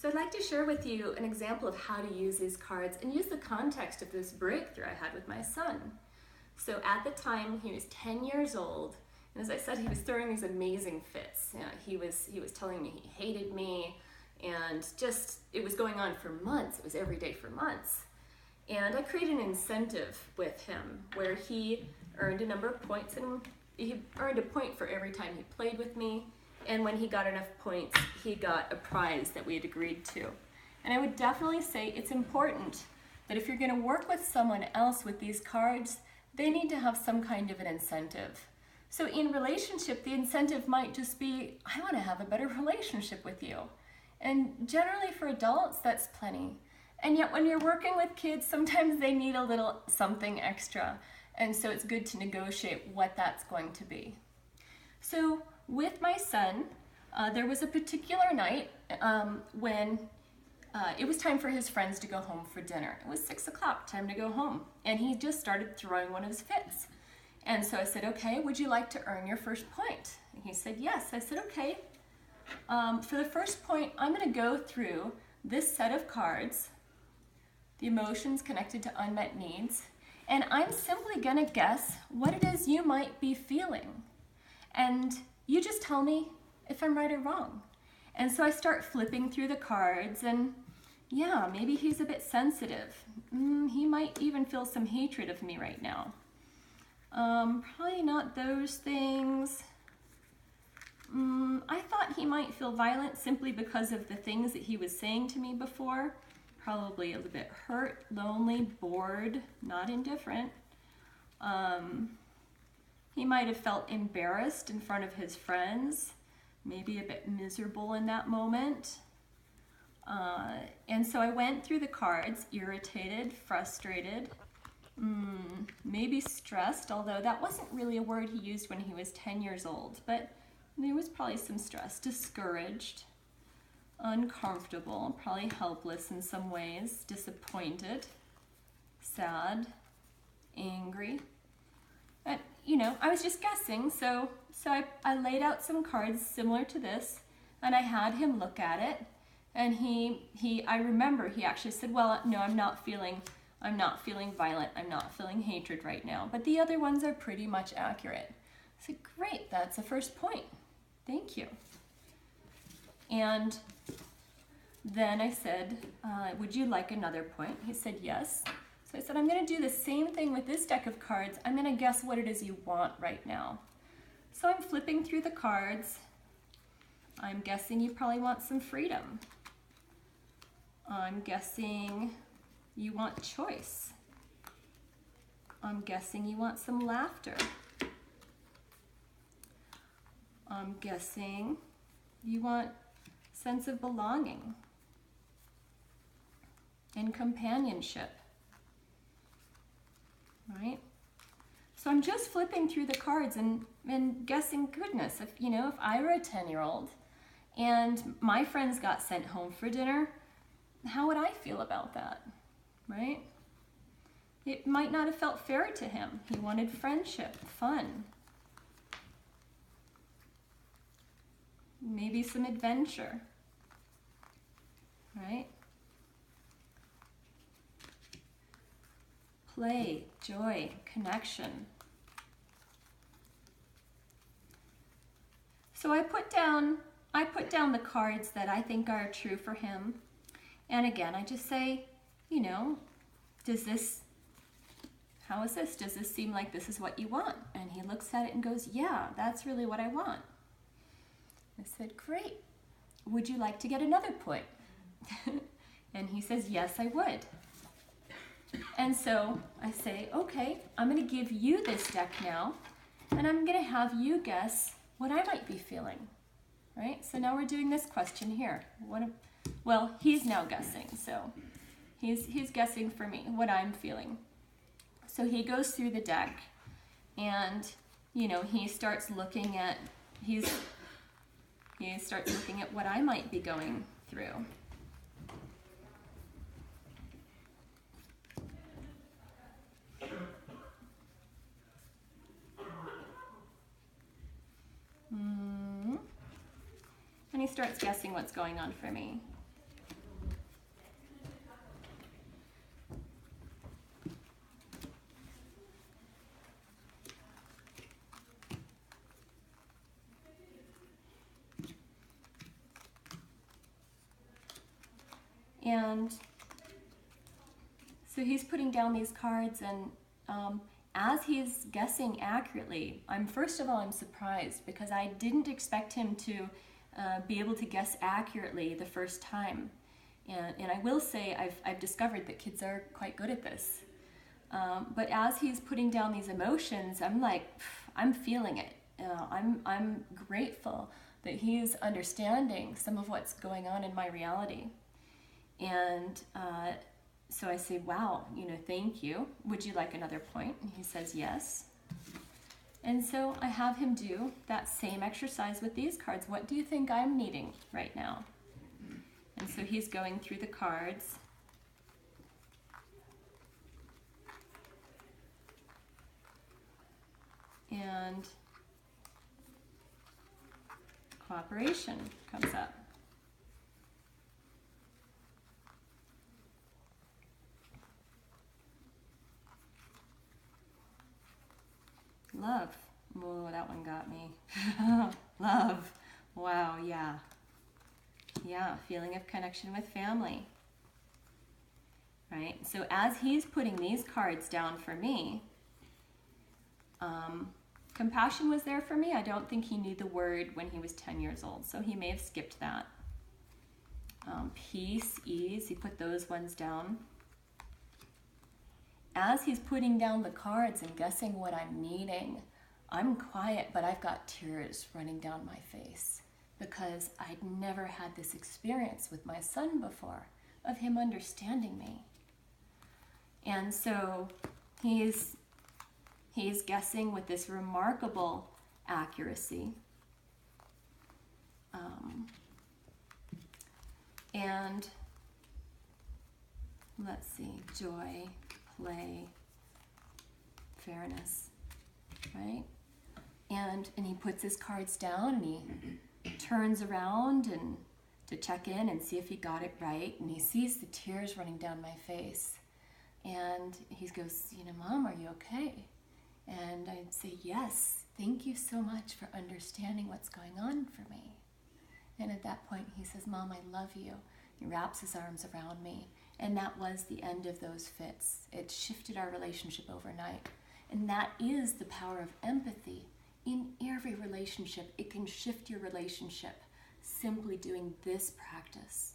So I'd like to share with you an example of how to use these cards and use the context of this breakthrough I had with my son. So at the time, he was 10 years old, and as I said, he was throwing these amazing fits. He was telling me he hated me, and just, it was going on for months. It was every day for months. And I created an incentive with him where he earned a number of points, and he earned a point for every time he played with me. And when he got enough points, he got a prize that we had agreed to. And I would definitely say it's important that if you're going to work with someone else with these cards, they need to have some kind of an incentive. So in relationship, the incentive might just be, I want to have a better relationship with you. And generally for adults, that's plenty. And yet when you're working with kids, sometimes they need a little something extra. And so it's good to negotiate what that's going to be. So with my son, there was a particular night when it was time for his friends to go home for dinner. It was 6 o'clock, time to go home. And he just started throwing one of his fits. And so I said, okay, would you like to earn your first point? And he said, yes. I said, okay, for the first point, I'm gonna go through this set of cards, the emotions connected to unmet needs, and I'm simply gonna guess what it is you might be feeling. And you just tell me if I'm right or wrong. And so I start flipping through the cards, and yeah, maybe he's a bit sensitive. He might even feel some hatred of me right now. Probably not those things. I thought he might feel violent simply because of the things that he was saying to me before. Probably a little bit hurt, lonely, bored, not indifferent. He might have felt embarrassed in front of his friends, maybe a bit miserable in that moment. And so I went through the cards, irritated, frustrated, maybe stressed, although that wasn't really a word he used when he was 10 years old, but there was probably some stress, discouraged, uncomfortable, probably helpless in some ways, disappointed, sad, angry. And, I was just guessing, so I laid out some cards similar to this, and I had him look at it, and I remember he actually said, well, no, I'm not feeling violent, I'm not feeling hatred right now, but the other ones are pretty much accurate. I said, great, that's the first point. Thank you. And then I said, would you like another point? He said, yes. So I said, I'm going to do the same thing with this deck of cards. I'm going to guess what it is you want right now. So I'm flipping through the cards. I'm guessing you probably want some freedom. I'm guessing you want choice. I'm guessing you want some laughter. I'm guessing you want sense of belonging and companionship, right? So I'm just flipping through the cards and guessing, goodness, if I were a 10-year-old and my friends got sent home for dinner, how would I feel about that, right? It might not have felt fair to him. He wanted friendship, fun, maybe some adventure, right? Play, joy, connection. So I put down the cards that I think are true for him. And again, I just say, how is this? Does this seem like this is what you want? And he looks at it and goes, yeah, that's really what I want. I said, great. Would you like to get another point? And he says, yes, I would. And so I say, okay, I'm going to give you this deck now, and I'm going to have you guess what I might be feeling, right? So now we're doing this question here. Well, he's now guessing, so he's guessing for me what I'm feeling. So he goes through the deck, and he starts looking at what I might be going through. And he starts guessing what's going on for me. And so he's putting down these cards, and as he's guessing accurately, I'm surprised because I didn't expect him to be able to guess accurately the first time. And I will say I've discovered that kids are quite good at this. But as he's putting down these emotions, I'm like, I'm feeling it. I'm grateful that he's understanding some of what's going on in my reality. And so I say, wow, thank you. Would you like another point? And he says, yes. And so I have him do that same exercise with these cards. What do you think I'm needing right now? And so he's going through the cards. And cooperation comes up. Love. Oh, that one got me. Love. Wow, yeah. Yeah, feeling of connection with family. Right? So as he's putting these cards down for me, compassion was there for me. I don't think he knew the word when he was 10 years old, so he may have skipped that. Peace, ease, he put those ones down. As he's putting down the cards and guessing what I'm needing, I'm quiet, but I've got tears running down my face because I'd never had this experience with my son before of him understanding me. And so he's guessing with this remarkable accuracy. And let's see, joy, play, fairness, right? And he puts his cards down and he turns around and to check in and see if he got it right. And he sees the tears running down my face. And he goes, Mom, are you okay? And I'd say, yes, thank you so much for understanding what's going on for me. And at that point he says, Mom, I love you. He wraps his arms around me. And that was the end of those fits. It shifted our relationship overnight. And that is the power of empathy. In every relationship, it can shift your relationship simply doing this practice.